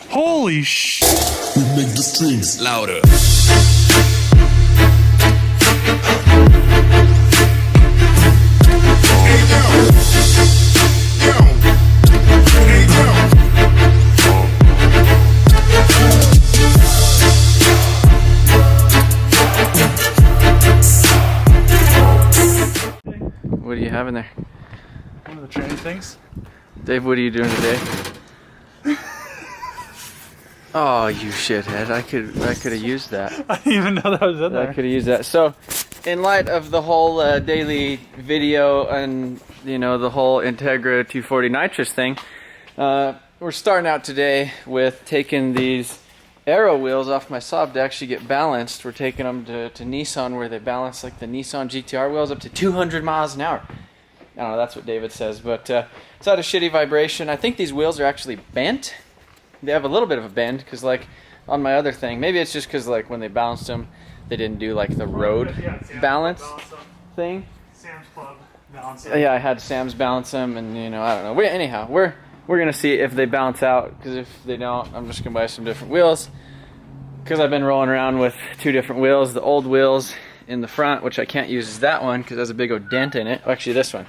Holy sh! We make the strings louder. What do you have in there? One of the training things. Dave, what are you doing today? Oh, you shithead. I could have used that. I didn't even know that was in there. I could have used that. So, in light of the whole daily video and, you know, the whole Integra 240 nitrous thing, we're starting out today with taking these aero wheels off my Saab to actually get balanced. We're taking them to Nissan where they balance like the Nissan GTR wheels up to 200 miles an hour. I don't know, that's what David says, but it's had a shitty vibration. I think these wheels are actually bent. They have a little bit of a bend because like on my other thing, maybe it's just because like when they balanced them, they didn't do like the road balance thing. Sam's Club balance them. Yeah, I had Sam's balance them, and you know, I don't know. Anyhow, we're gonna see if they balance out, because if they don't, I'm just gonna buy some different wheels. Because I've been rolling around with two different wheels. The old wheels in the front, which I can't use, is that one because it has a big old dent in it. Oh, actually, this one,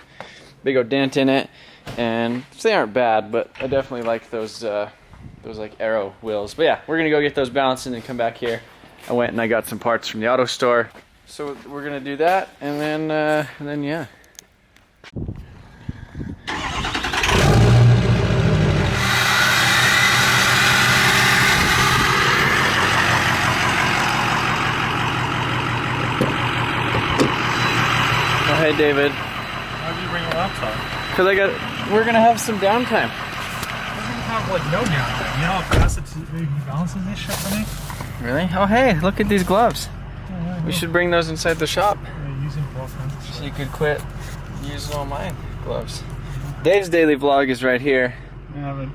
big old dent in it, and they aren't bad, but I definitely like those like aero wheels. But yeah, we're gonna go get those balanced and then come back here. I went and I got some parts from the auto store, so we're gonna do that, and then yeah. Oh, hey David. Why did you bring your laptop? Cause we're gonna have some downtime. We're gonna have like no downtime. You know how fast it balances this shit for me? Really? Oh hey, look at these gloves. Oh, yeah, We should bring those inside the shop. Yeah, use them for all kinds of So shit. you could quit using all my gloves. Dave's daily vlog is right here. I haven't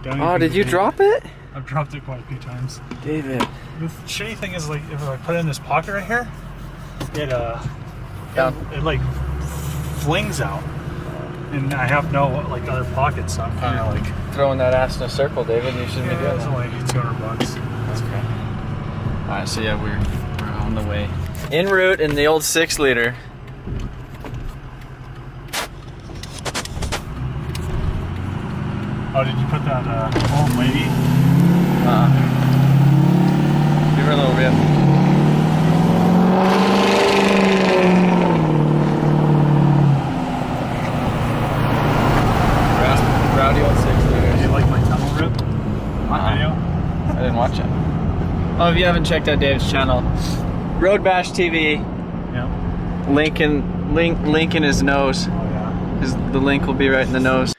done Oh, anything did you today. drop it? I've dropped it quite a few times. David. The shitty thing is, like, if I put it in this pocket right here, it like flings out, and I have no like other pockets, so I'm kind of like Throwing that ass in a circle, David. You shouldn't be doing it's that. like $200. That's okay. Alright, so yeah, we're on the way. En route in the old 6-liter. Oh, did you put that old lady? Give her a little rip. Rowdy old 6-liter. Do you like my tunnel rip on video? I didn't watch it. Oh, if you haven't checked out Dave's channel, Road Bash TV, Yeah. link in his nose. Oh yeah. The link will be right in the nose.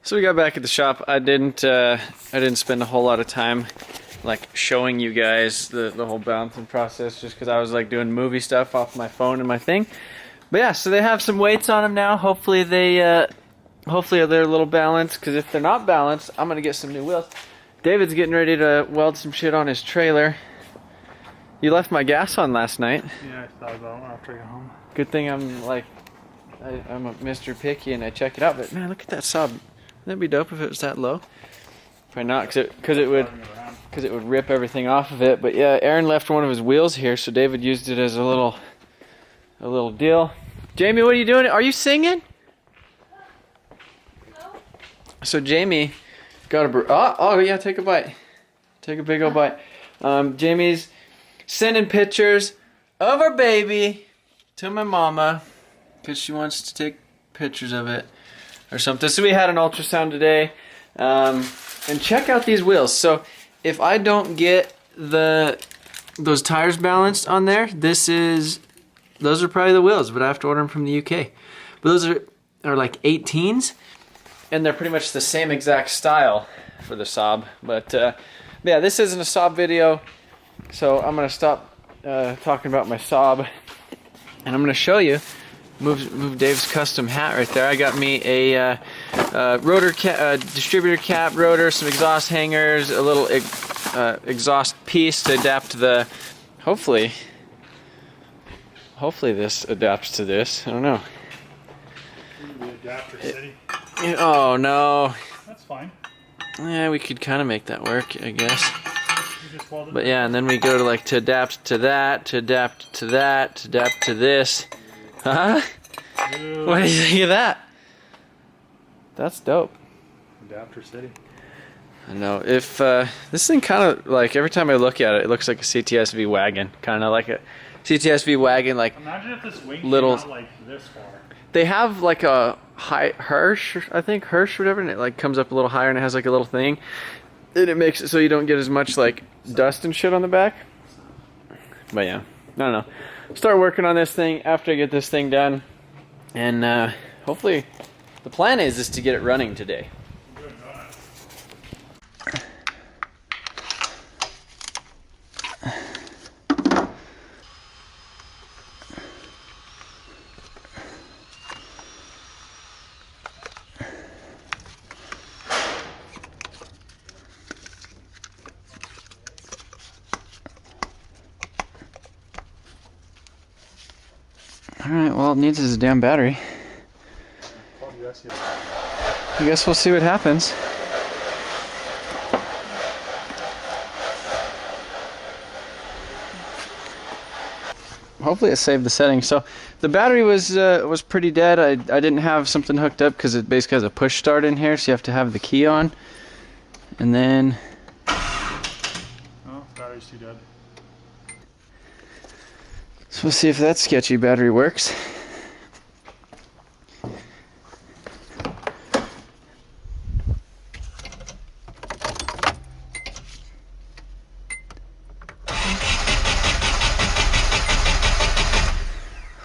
So we got back at the shop. I didn't spend a whole lot of time like showing you guys the whole balancing process, just because I was like doing movie stuff off my phone and my thing. But yeah, so they have some weights on them now. Hopefully they're a little balanced, because if they're not balanced, I'm gonna get some new wheels. David's getting ready to weld some shit on his trailer. You left my gas on last night. Yeah, I thought about it after I got home. Good thing I'm a Mr. Picky and I check it out. But man, look at that Saab. Wouldn't that be dope if it was that low? Probably not, because it would rip everything off of it. But yeah, Aaron left one of his wheels here, so David used it as a little deal. Jamie, what are you doing? Are you singing? So Jamie got a oh yeah, take a bite. Take a big old bite. Jamie's sending pictures of our baby to my mama because she wants to take pictures of it or something. So we had an ultrasound today. And check out these wheels. So if I don't get those tires balanced on there, those are probably the wheels, but I have to order them from the UK. But those are like 18s. And they're pretty much the same exact style for the Saab. But yeah, this isn't a Saab video, so I'm gonna stop talking about my Saab, and I'm gonna show you. Move Dave's custom hat right there. I got me a rotor distributor cap rotor, some exhaust hangers, a little exhaust piece to adapt the. Hopefully this adapts to this. I don't know. The adapter city. Oh no. That's fine. Yeah, we could kind of make that work, I guess. You just weld it. But yeah, and then we go to like to adapt to that, to adapt to that, to adapt to this. Huh? Dude. What do you think of that? That's dope. Adapter City. I know. If this thing kind of like every time I look at it, it looks like a CTSV wagon, kind of like a CTSV wagon, like Imagine if this wing little. came out like this far. They have like a high Hirsch, I think Hirsch, whatever, and it like comes up a little higher, and it has like a little thing, and it makes it so you don't get as much like dust and shit on the back. But yeah, I don't know. Start working on this thing after I get this thing done, and hopefully, the plan is to get it running today. Alright, well, it needs is a damn battery. I guess we'll see what happens. Hopefully it saved the settings. So the battery was pretty dead. I didn't have something hooked up because it basically has a push start in here, so you have to have the key on. And then... Oh, battery's too dead. So we'll see if that sketchy battery works.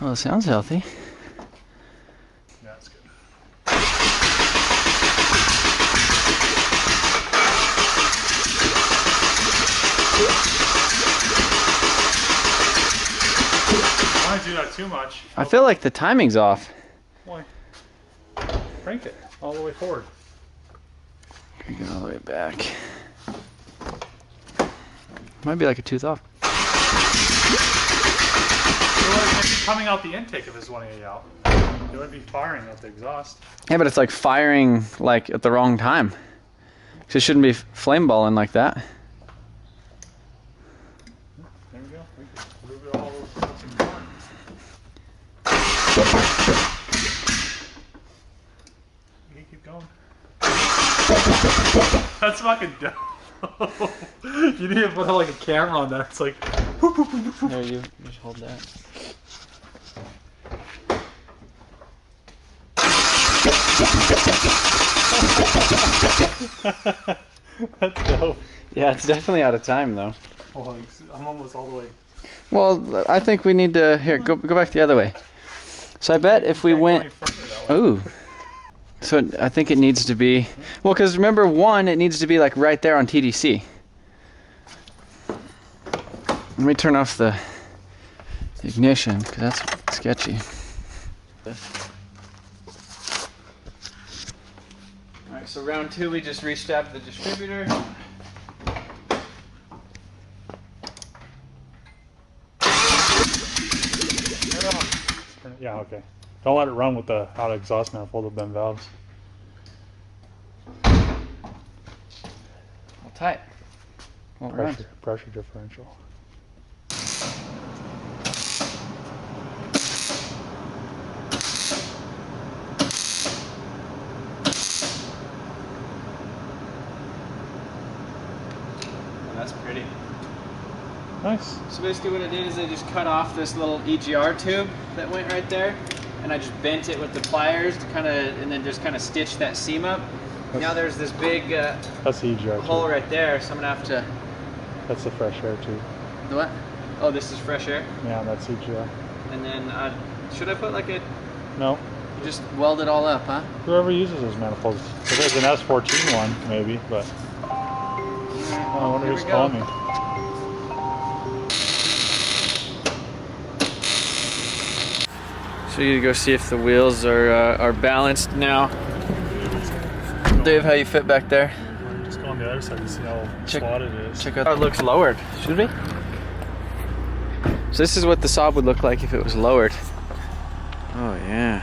Well, it sounds healthy. Yeah, it's good. I don't want to do that too much. I feel like the timing's off. Why? Crank it all the way forward. Go all the way back. Might be like a tooth off. It wouldn't be coming out the intake if it's 180 out. It would be firing out the exhaust. Yeah, but it's like firing like at the wrong time. So it shouldn't be flame balling like that. There we go. We can move it all over. You can keep going. That's fucking dope. You need to put like a camera on that. It's like. There, you just hold that. That's dope. Yeah, it's definitely out of time though. Oh, I'm almost all the way. Well, I think we need to here go back the other way. So I bet if we went, ooh. So I think it needs to be well, because remember it needs to be like right there on TDC. Let me turn off the ignition because that's sketchy. Alright, so round 2 we just restabbed the distributor. Yeah, okay. Don't let it run with the out exhaust manifold of them valves. Well, tight. Won't run. Pressure differential. That's pretty. Nice. So basically what I did is I just cut off this little EGR tube that went right there, and I just bent it with the pliers to kind of, and then just kind of stitch that seam up. Now there's this big that's the EGR hole tube. right there, so I'm gonna have to... That's the fresh air tube. The what? Oh, this is fresh air? Yeah, that's EGR. And then, should I put like a... No. Just weld it all up, huh? Whoever uses those manifolds. If there's an S13 one, maybe, but... Oh, I wonder who's calling me. So you go see if the wheels are balanced now. Dave, how you fit back there? Just go on the other side to see how slotted it is. Check out how it looks lowered. Should we? So this is what the Saab would look like if it was lowered. Oh yeah.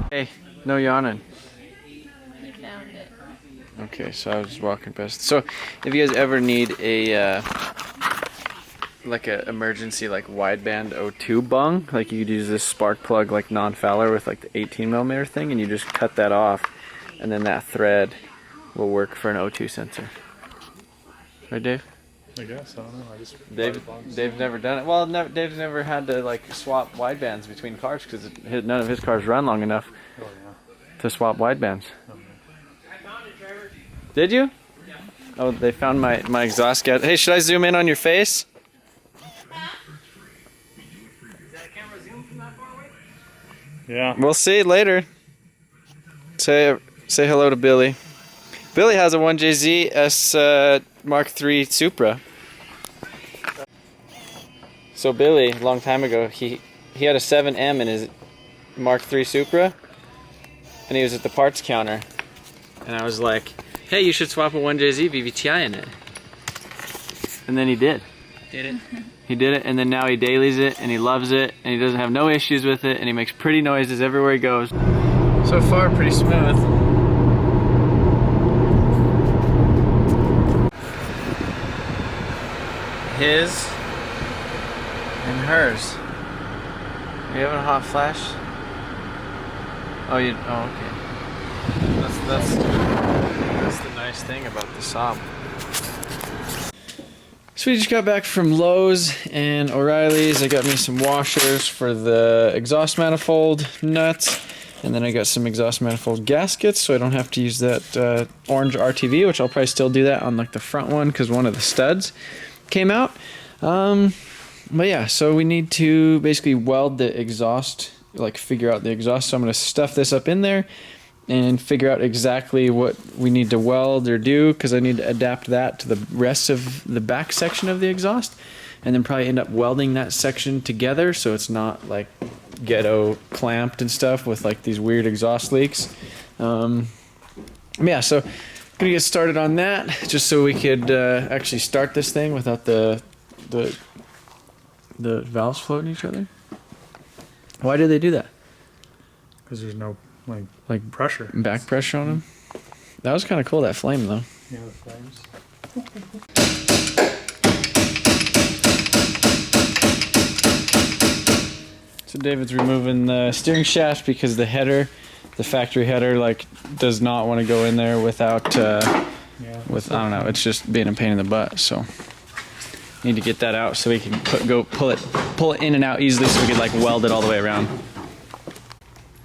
Hey, no yawning. Okay, so I was just walking past. So, if you guys ever need a like a emergency like wideband O2 bung, like you could use this spark plug like non-fouler with like the 18mm thing, and you just cut that off, and then that thread will work for an O2 sensor. Right, Dave? I guess, I don't know. I just Dave's never done it. Well, Dave's never had to like swap widebands between cars because none of his cars run long enough to swap widebands. Did you? Oh, they found my exhaust gas. Hey, should I zoom in on your face? Yeah. We'll see later. Say hello to Billy. Billy has a 1JZ S Mark III Supra. So Billy, a long time ago, he had a 7M in his Mark III Supra, and he was at the parts counter, and I was like, "Hey, you should swap a 1JZ vvti in it." And then he did. Did it? He did it, and then now he dailies it, and he loves it, and he doesn't have no issues with it, and he makes pretty noises everywhere he goes. So far, pretty smooth. His and hers. Are you having a hot flash? Oh, you. Oh, okay. That's the nice thing about the Saab. So we just got back from Lowe's and O'Reilly's. I got me some washers for the exhaust manifold nuts, and then I got some exhaust manifold gaskets, so I don't have to use that orange RTV, which I'll probably still do that on like the front one because one of the studs came out. But yeah, so we need to basically weld the exhaust, like figure out the exhaust. So I'm going to stuff this up in there and figure out exactly what we need to weld or do, because I need to adapt that to the rest of the back section of the exhaust, and then probably end up welding that section together so it's not like ghetto clamped and stuff with like these weird exhaust leaks. Yeah, so gonna get started on that just so we could actually start this thing without the valves floating each other. Why did they do that? Because there's no like pressure. Back pressure on them. That was kind of cool, that flame though. Yeah, the flames. So David's removing the steering shaft because the header, the factory header, like does not want to go in there without I don't know, it's just being a pain in the butt. So need to get that out so we can pull it in and out easily so we can like weld it all the way around.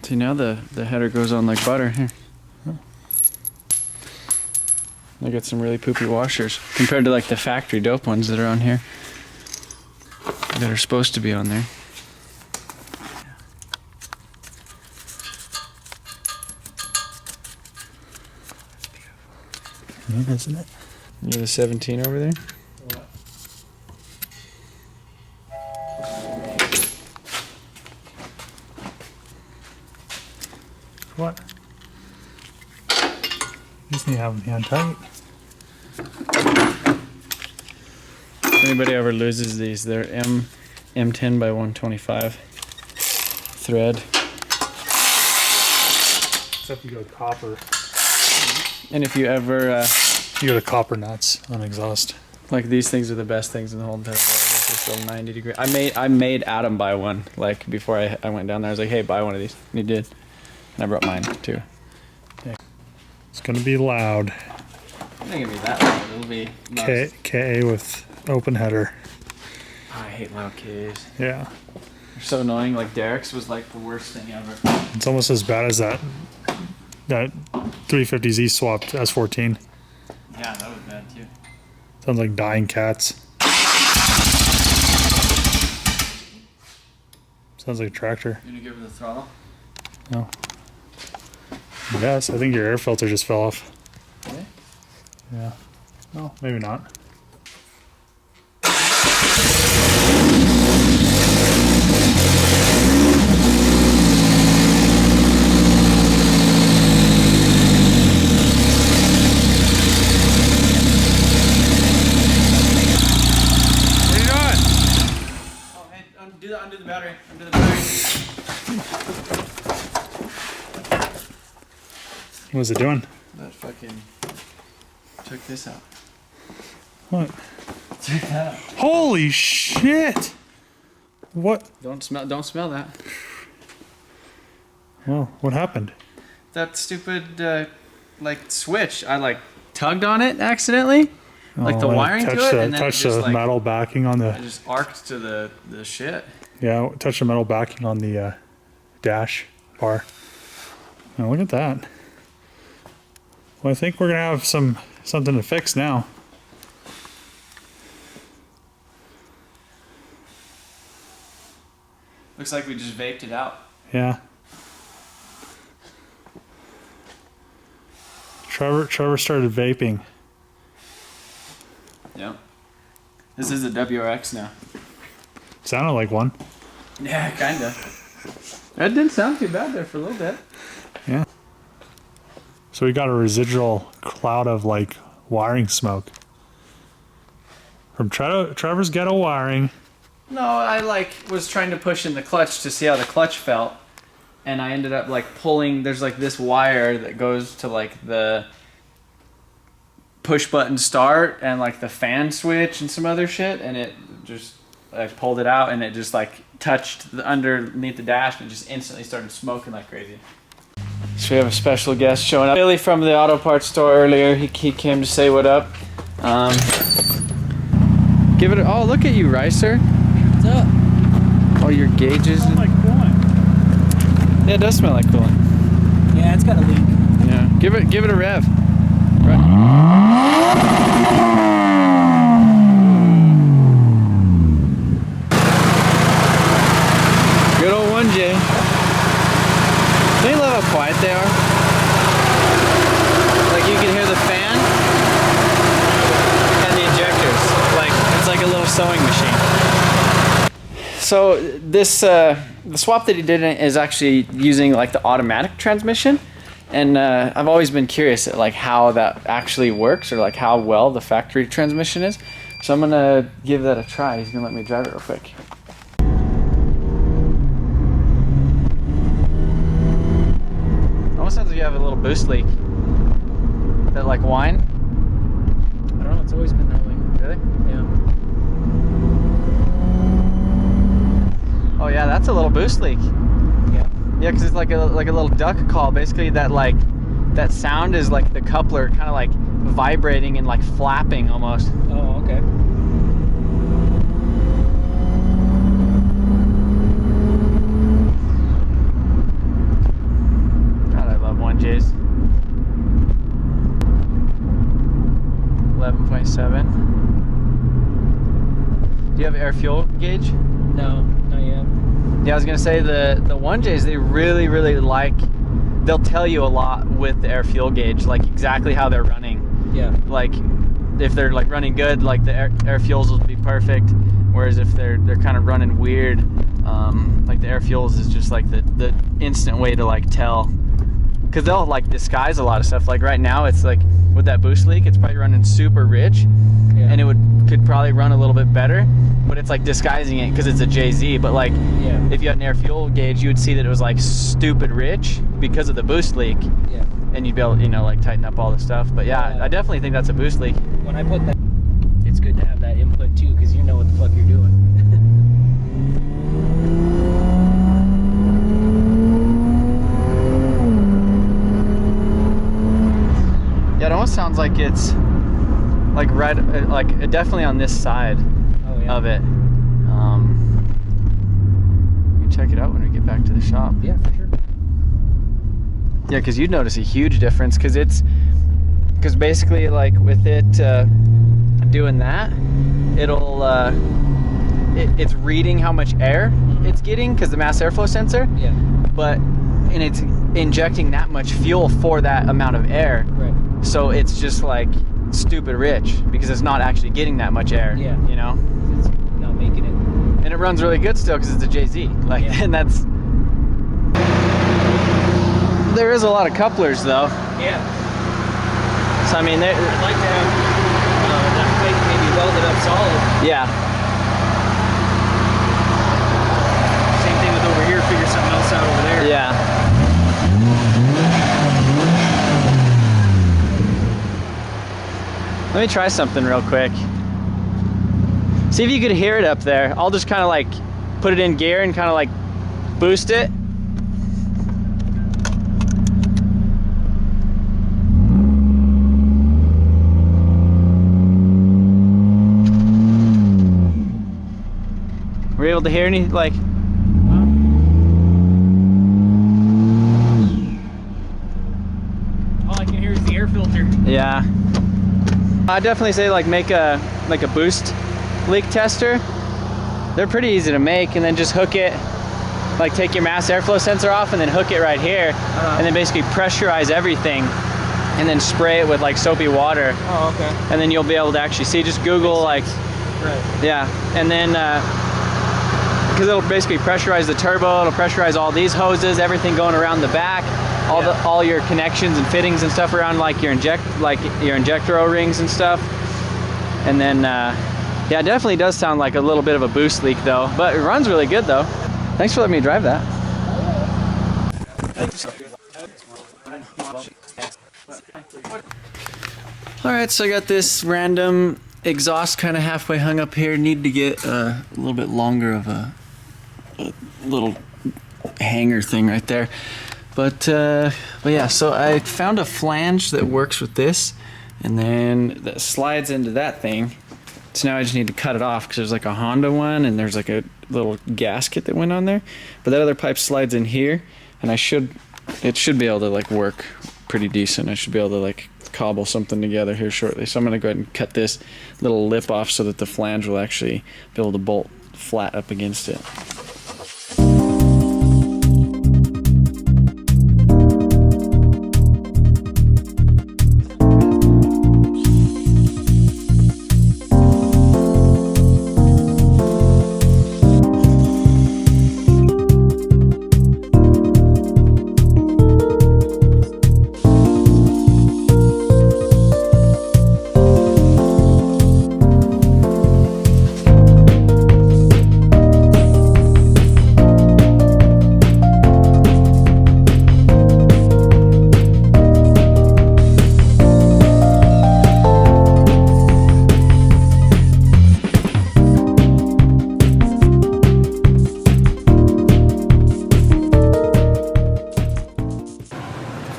See, now the header goes on like butter here. I got some really poopy washers compared to like the factory dope ones that are on here that are supposed to be on there. Yeah, isn't it? You have a 17 over there? What? These need to have them hand tight. If anybody ever loses these, they're M10 by 125 thread. Except you go copper. And if you ever You go to copper nuts on exhaust. like, these things are the best things in the whole entire world. It's still 90 degree. I made Adam buy one like before I went down there. I was like, hey, buy one of these. And he did. And I brought mine too. It's gonna be loud. It's not gonna be that loud. It'll be nice. KA with open header. I hate loud Ks. Yeah. They're so annoying. Like Derek's was like the worst thing ever. It's almost as bad as that 350Z swapped S14. Yeah, that was bad too. Sounds like dying cats. Sounds like a tractor. You gonna give her the throttle? No. Yes, I think your air filter just fell off. Okay. Yeah. No, maybe not. What are you doing? Oh, hey, undo the battery. Undo the battery. What's it doing? That fucking took this out. What? Holy shit! What? Don't smell that. Well, what happened? That stupid like switch. I like tugged on it accidentally. Like the wiring to it, and then touched it just, the like, metal backing on the. I just arced to the shit. Yeah, touched the metal backing on the dash bar. Now look at that. Well, I think we're gonna have something to fix now. Looks like we just vaped it out. Yeah. Trevor started vaping. Yeah. This is a WRX now. Sounded like one. Yeah, kinda. That didn't sound too bad there for a little bit. Yeah. So we got a residual cloud of like wiring smoke from Trevor's ghetto wiring. No, I like was trying to push in the clutch to see how the clutch felt, and I ended up like pulling. There's like this wire that goes to like the push button start and like the fan switch and some other shit, and it just I pulled it out and it just like touched underneath the dash and it just instantly started smoking like crazy. So we have a special guest showing up. Billy from the auto parts store earlier. He came to say what up. Give it. Oh, look at you, Ricer. What's up? All your gauges. Smells like coolant. Yeah, it does smell like coolant. Yeah, it's got a leak. Yeah. Give it a rev. Right. Good old 1J. Don't you love how quiet they are? Like you can hear the fan and the injectors. Like it's like a little sewing machine. So this the swap that he did is actually using like the automatic transmission, and I've always been curious at like how that actually works or like how well the factory transmission is. So I'm gonna give that a try. He's gonna let me drive it real quick. Almost sounds like you have a little boost leak. That like whine? I don't know, it's always been that way. Really? Yeah. Oh yeah, that's a little boost leak. Yeah. Yeah, because it's like a little duck call. Basically, that sound is like the coupler kind of like vibrating and like flapping almost. Oh, okay. God, I love 1Js. 11.7. Do you have air fuel gauge? No, not yet. Yeah, I was gonna say the 1Js, they really like, they'll tell you a lot with the air fuel gauge, like exactly how they're running. Yeah. Like if they're like running good, like the air fuels will be perfect, whereas if they're kind of running weird, like the air fuels is just like the instant way to like tell, because they'll like disguise a lot of stuff. Like right now it's like with that boost leak, it's probably running super rich, Yeah. and it could probably run a little bit better, but it's like disguising it because it's a JZ. But like Yeah. if you had an air fuel gauge, you would see that it was like stupid rich because of the boost leak, Yeah. and you'd be able, like tighten up all the stuff. But yeah, I definitely think that's a boost leak. When I put that, it's good to have that input too, because you know what the fuck you're doing. Yeah, it almost sounds like it's like right, like definitely on this side Oh yeah. of it. We can check it out when we get back to the shop. Yeah, for sure. Yeah, because you'd notice a huge difference, because basically like with it doing that, it'll it's reading how much air it's getting because the mass airflow sensor, Yeah. and it's injecting that much fuel for that amount of air. Right. So it's just like stupid rich because it's not actually getting that much air. Yeah. It's not making it. And it runs really good still because it's a JZ. Like, Yeah. and that's. There is a lot of couplers though. Yeah. So I mean, I'd like to have that plate maybe welded up solid. yeah. Same thing with over here. Figure something else out over there. Yeah. Let me try something real quick. See if you could hear it up there. I'll just kind of like put it in gear and kind of like boost it. Were you able to hear any, like? All I can hear is the air filter. Yeah. I definitely say like make a boost leak tester. They're pretty easy to make, and then just hook it, like take your mass airflow sensor off and then hook it right here, and then basically pressurize everything and then spray it with like soapy water. Oh, okay. And then you'll be able to actually see, just Google like, Right. yeah, and then because it'll basically pressurize the turbo, it'll pressurize all these hoses, everything going around the back, all your connections and fittings and stuff around like your injector O-rings and stuff. And then yeah, it definitely does sound like a little bit of a boost leak though, but it runs really good though. Thanks for letting me drive that. All right, so I got this random exhaust kind of halfway hung up here. Need to get a little bit longer of a little hanger thing right there. But yeah, so I found a flange that works with this, and then that slides into that thing. So now I just need to cut it off because there's like a Honda one, and there's like a little gasket that went on there. But that other pipe slides in here, and it should be able to like work pretty decent. I should be able to like cobble something together here shortly. So I'm gonna go ahead and cut this little lip off so that the flange will actually be able to bolt flat up against it.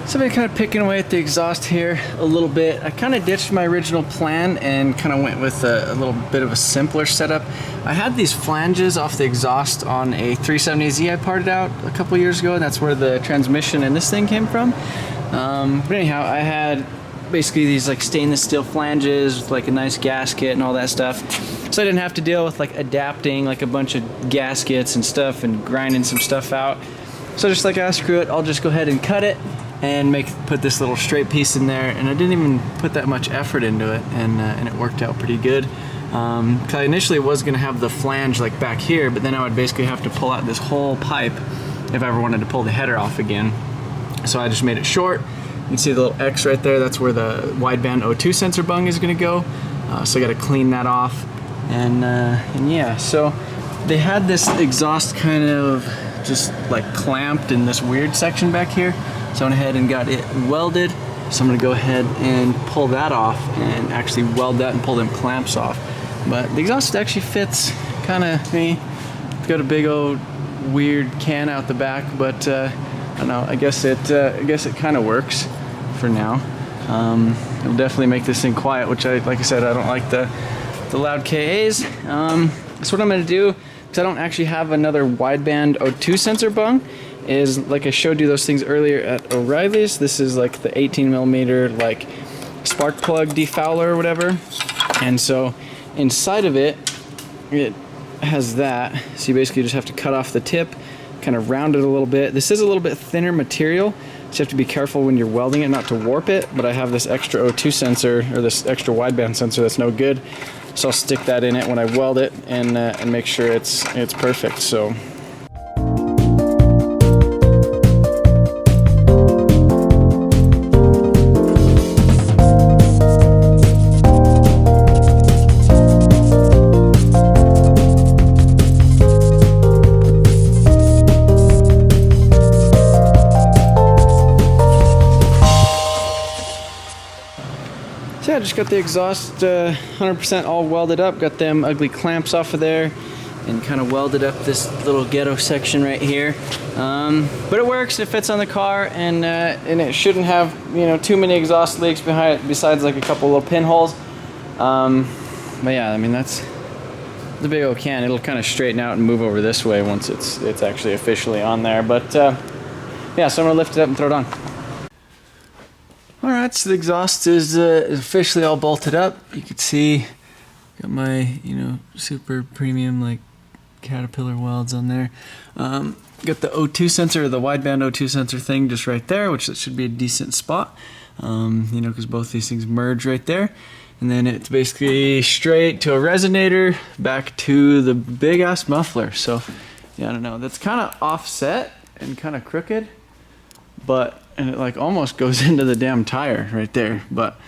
So I've been kind of picking away at the exhaust here a little bit. I kind of ditched my original plan and kind of went with a little bit of a simpler setup. I had these flanges off the exhaust on a 370Z I parted out a couple years ago, and that's where the transmission and this thing came from. But anyhow, I had basically these like stainless steel flanges with like a nice gasket and all that stuff. So I didn't have to deal with like adapting like a bunch of gaskets and stuff and grinding some stuff out. So just like, screw it, I'll just go ahead and cut it and put this little straight piece in there, and I didn't even put that much effort into it, and it worked out pretty good. Cause I initially was gonna have the flange like back here, but then I would basically have to pull out this whole pipe if I ever wanted to pull the header off again. So I just made it short. You can see the little X right there, that's where the wideband O2 sensor bung is gonna go. So I gotta clean that off, and yeah, so they had this exhaust kind of just like clamped in this weird section back here. So I went ahead and got it welded. So I'm gonna go ahead and pull that off and actually weld that and pull them clamps off. But the exhaust actually fits kind of me. It's got a big old weird can out the back, but I don't know, I guess it kind of works for now. It'll definitely make this thing quiet, which like I said, I don't like the loud KAs. So what I'm gonna do, because I don't actually have another wideband O2 sensor bung, is like I showed you those things earlier at O'Reilly's. This is like the 18mm like spark plug defouler or whatever. And so inside of it, it has that. So you basically just have to cut off the tip, kind of round it a little bit. This is a little bit thinner material, so you have to be careful when you're welding it not to warp it. But I have this extra O2 sensor, or this extra wideband sensor that's no good. So I'll stick that in it when I weld it and make sure it's perfect. So. So yeah, I just got the exhaust 100% all welded up. Got them ugly clamps off of there and kind of welded up this little ghetto section right here. But it works, it fits on the car, and it shouldn't have, you know, too many exhaust leaks behind it, besides like a couple little pinholes. But yeah, I mean, that's the big old can. It'll kind of straighten out and move over this way once it's actually officially on there. But yeah, so I'm gonna lift it up and throw it on. All right, so the exhaust is officially all bolted up. You can see, got my, you know, super premium like Caterpillar welds on there. Got the O2 sensor, the wideband O2 sensor thing just right there, which that should be a decent spot. You know, because both these things merge right there. And then it's basically straight to a resonator, back to the big ass muffler. So yeah, I don't know, that's kind of offset and kind of crooked, and it like almost goes into the damn tire right there. But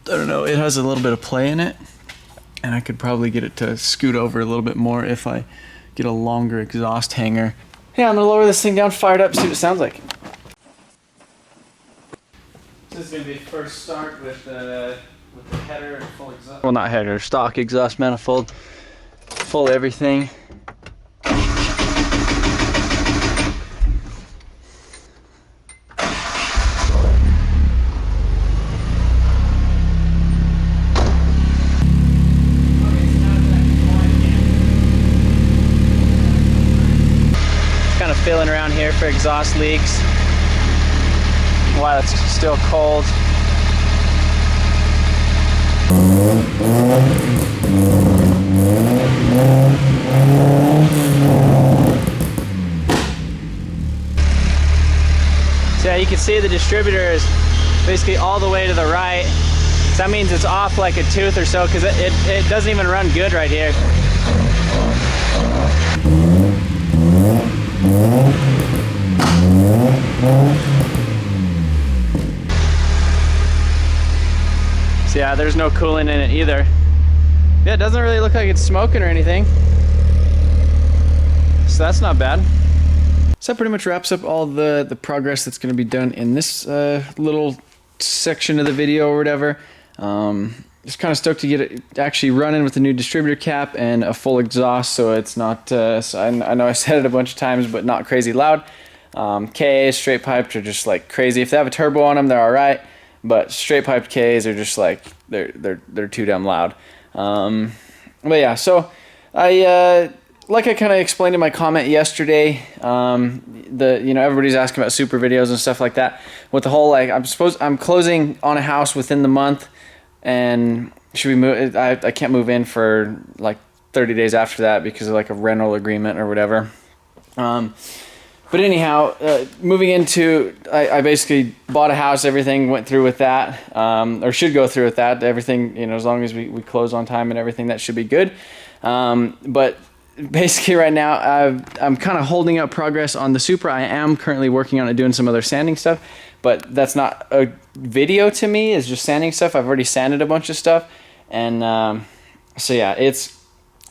I don't know, it has a little bit of play in it, and I could probably get it to scoot over a little bit more if I get a longer exhaust hanger. Yeah, I'm gonna lower this thing down, fire it up, see what it sounds like. This is gonna be first start with the header and full exhaust. Well, not header, stock exhaust manifold, full everything. Feeling around here for exhaust leaks while it's still cold. So yeah, you can see the distributor is basically all the way to the right. So that means it's off like a tooth or so, because it doesn't even run good right here. So yeah, there's no coolant in it either. Yeah, it doesn't really look like it's smoking or anything. So that's not bad. So that pretty much wraps up all the progress that's going to be done in this little section of the video or whatever. Just kind of stoked to get it actually running with the new distributor cap and a full exhaust, so it's not, so I know I said it a bunch of times, but not crazy loud. Ks, straight piped, are just like crazy. If they have a turbo on them, they're alright, but straight piped Ks are just like, they're too damn loud. But yeah, so like I kind of explained in my comment yesterday, you know, everybody's asking about super videos and stuff like that. With the whole, like, I'm closing on a house within the month, and should we move? I can't move in for like 30 days after that because of like a rental agreement or whatever. But anyhow, moving into, I basically bought a house, everything went through with that, or should go through with that. Everything, you know, as long as we close on time and everything, that should be good. But basically right now, I'm kind of holding up progress on the Supra. I am currently working on it, doing some other sanding stuff, but that's not a video to me, it's just sanding stuff. I've already sanded a bunch of stuff, and so yeah, it's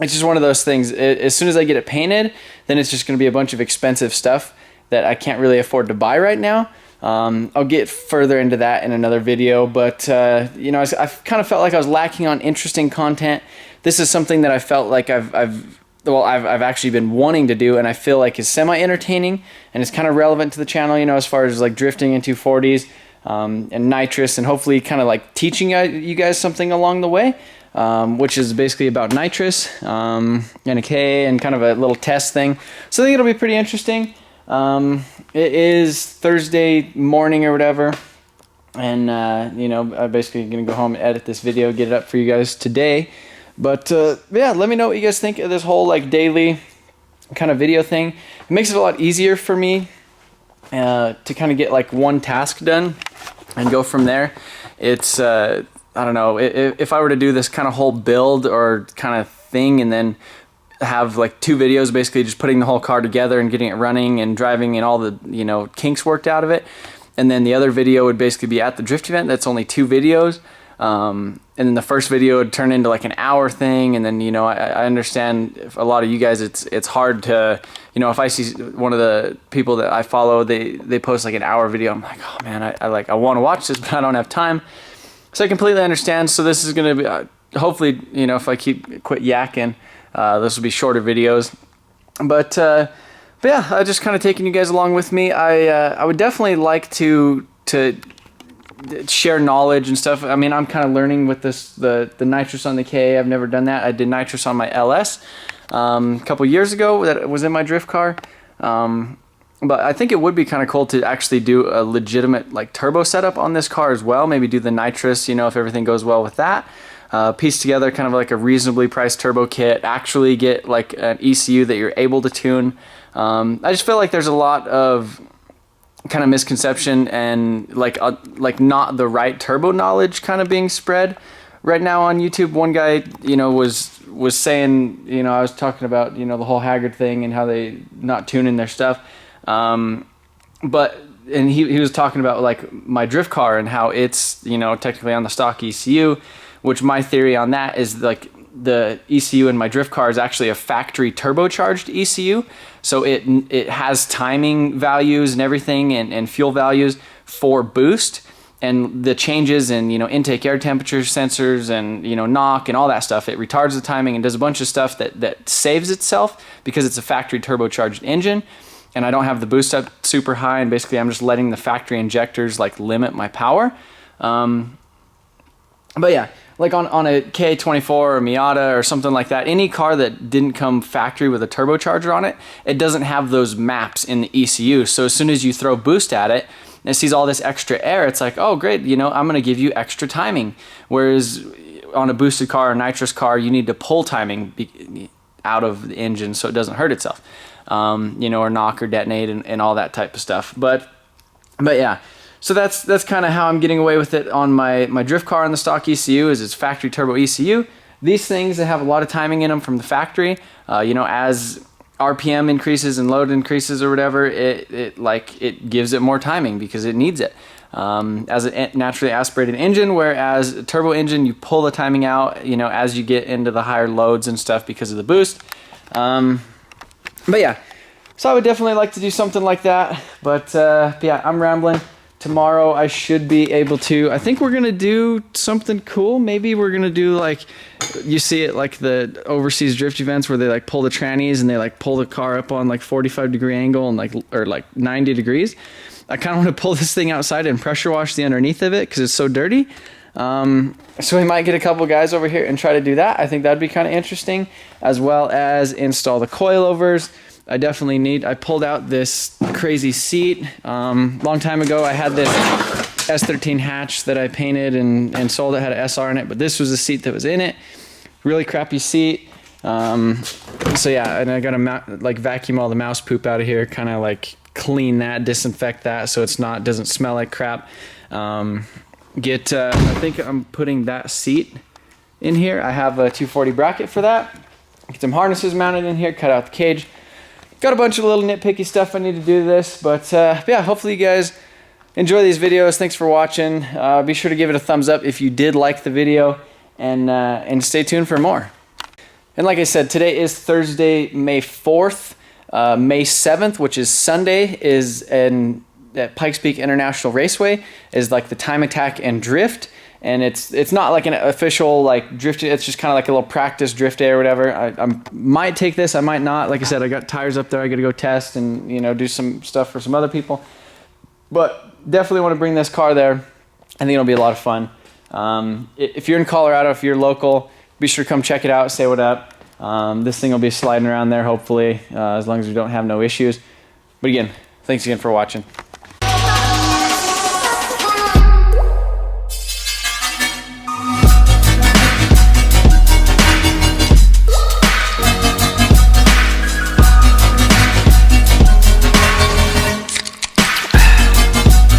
just one of those things. As soon as I get it painted, then it's just going to be a bunch of expensive stuff that I can't really afford to buy right now. I'll get further into that in another video, but you know, I kind of felt like I was lacking on interesting content. This is something that I felt like I've actually been wanting to do, and I feel like is semi-entertaining and it's kind of relevant to the channel, you know, as far as like drifting in 240s and nitrous, and hopefully kind of like teaching you guys something along the way, which is basically about nitrous and a K and kind of a little test thing. So I think it'll be pretty interesting. It is Thursday morning or whatever, and you know, I'm basically gonna go home and edit this video, get it up for you guys today. But yeah, let me know what you guys think of this whole like daily kind of video thing. It makes it a lot easier for me to kind of get like one task done and go from there. It's I don't know, if I were to do this kind of whole build or kind of thing and then have like 2 videos, basically just putting the whole car together and getting it running and driving and all the, you know, kinks worked out of it, and then the other video would basically be at the drift event. That's only 2 videos. And then the first video would turn into like an hour thing, and then, you know, I understand if a lot of you guys, it's hard to, you know, if I see one of the people that I follow, they post like an hour video, I'm like, oh man, I want to watch this, but I don't have time. So I completely understand. So this is going to be, hopefully, you know, if I quit yakking, this will be shorter videos. But yeah, I just kind of taking you guys along with me. I would definitely like to share knowledge and stuff. I mean, I'm kind of learning with this, the nitrous on the K. I've never done that. I did nitrous on my LS a couple years ago that was in my drift car. But I think it would be kind of cool to actually do a legitimate like turbo setup on this car as well. Maybe do the nitrous, you know, if everything goes well with that. Piece together kind of like a reasonably priced turbo kit. Actually get like an ECU that you're able to tune. I just feel like there's a lot of kind of misconception and like not the right turbo knowledge kind of being spread right now on YouTube. One guy, you know, was saying, you know, I was talking about, you know, the whole Haggard thing and how they not tuning their stuff. And he was talking about like my drift car and how it's, you know, technically on the stock ECU, which my theory on that is like the ECU in my drift car is actually a factory turbocharged ECU. So it has timing values and everything and fuel values for boost, and the changes in, you know, intake air temperature sensors and, you know, knock and all that stuff. It retards the timing and does a bunch of stuff that saves itself because it's a factory turbocharged engine. And I don't have the boost up super high, and basically I'm just letting the factory injectors like limit my power. But yeah, like on a K24 or Miata or something like that, any car that didn't come factory with a turbocharger on it, it doesn't have those maps in the ECU. So as soon as you throw boost at it, and it sees all this extra air, it's like, oh great, you know, I'm gonna give you extra timing. Whereas on a boosted car or nitrous car, you need to pull timing out of the engine so it doesn't hurt itself. You know, or knock or detonate and all that type of stuff. But yeah, so that's kind of how I'm getting away with it on my drift car on the stock ECU is its factory turbo ECU. These things that have a lot of timing in them from the factory, you know, as RPM increases and load increases or whatever, it gives it more timing because it needs it. As a naturally aspirated engine, whereas a turbo engine, you pull the timing out, you know, as you get into the higher loads and stuff because of the boost. But yeah, so I would definitely like to do something like that. But yeah, I'm rambling. Tomorrow I should be able to, I think we're going to do something cool. Maybe we're going to do like, you see it like the overseas drift events where they like pull the trannies and they like pull the car up on like 45-degree angle and like, or like 90 degrees. I kind of want to pull this thing outside and pressure wash the underneath of it because it's so dirty. So we might get a couple guys over here and try to do that. I think that'd be kind of interesting, as well as install the coilovers. I pulled out this crazy seat. Long time ago I had this S13 hatch that I painted and sold. It had an SR in it, but this was the seat that was in it. Really crappy seat. So yeah, and I gotta like vacuum all the mouse poop out of here, kind of like clean that, disinfect that so it's not, doesn't smell like crap. I think I'm putting that seat in here. I have a 240 bracket for that. Get some harnesses mounted in here, cut out the cage. Got a bunch of little nitpicky stuff I need to do to this, but yeah, hopefully you guys enjoy these videos. Thanks for watching. Be sure to give it a thumbs up if you did like the video, and stay tuned for more. And like I said, today is Thursday, May 4th. May 7th, which is Sunday, is at Pikes Peak International Raceway, is like the time attack and drift. And it's not like an official like drift, it's just kind of like a little practice drift day or whatever. I might take this, I might not. Like I said, I got tires up there, I gotta go test and, you know, do some stuff for some other people. But definitely want to bring this car there. I think it'll be a lot of fun. If you're in Colorado, if you're local, be sure to come check it out, say what up. This thing will be sliding around there hopefully, as long as we don't have no issues. But again, thanks again for watching.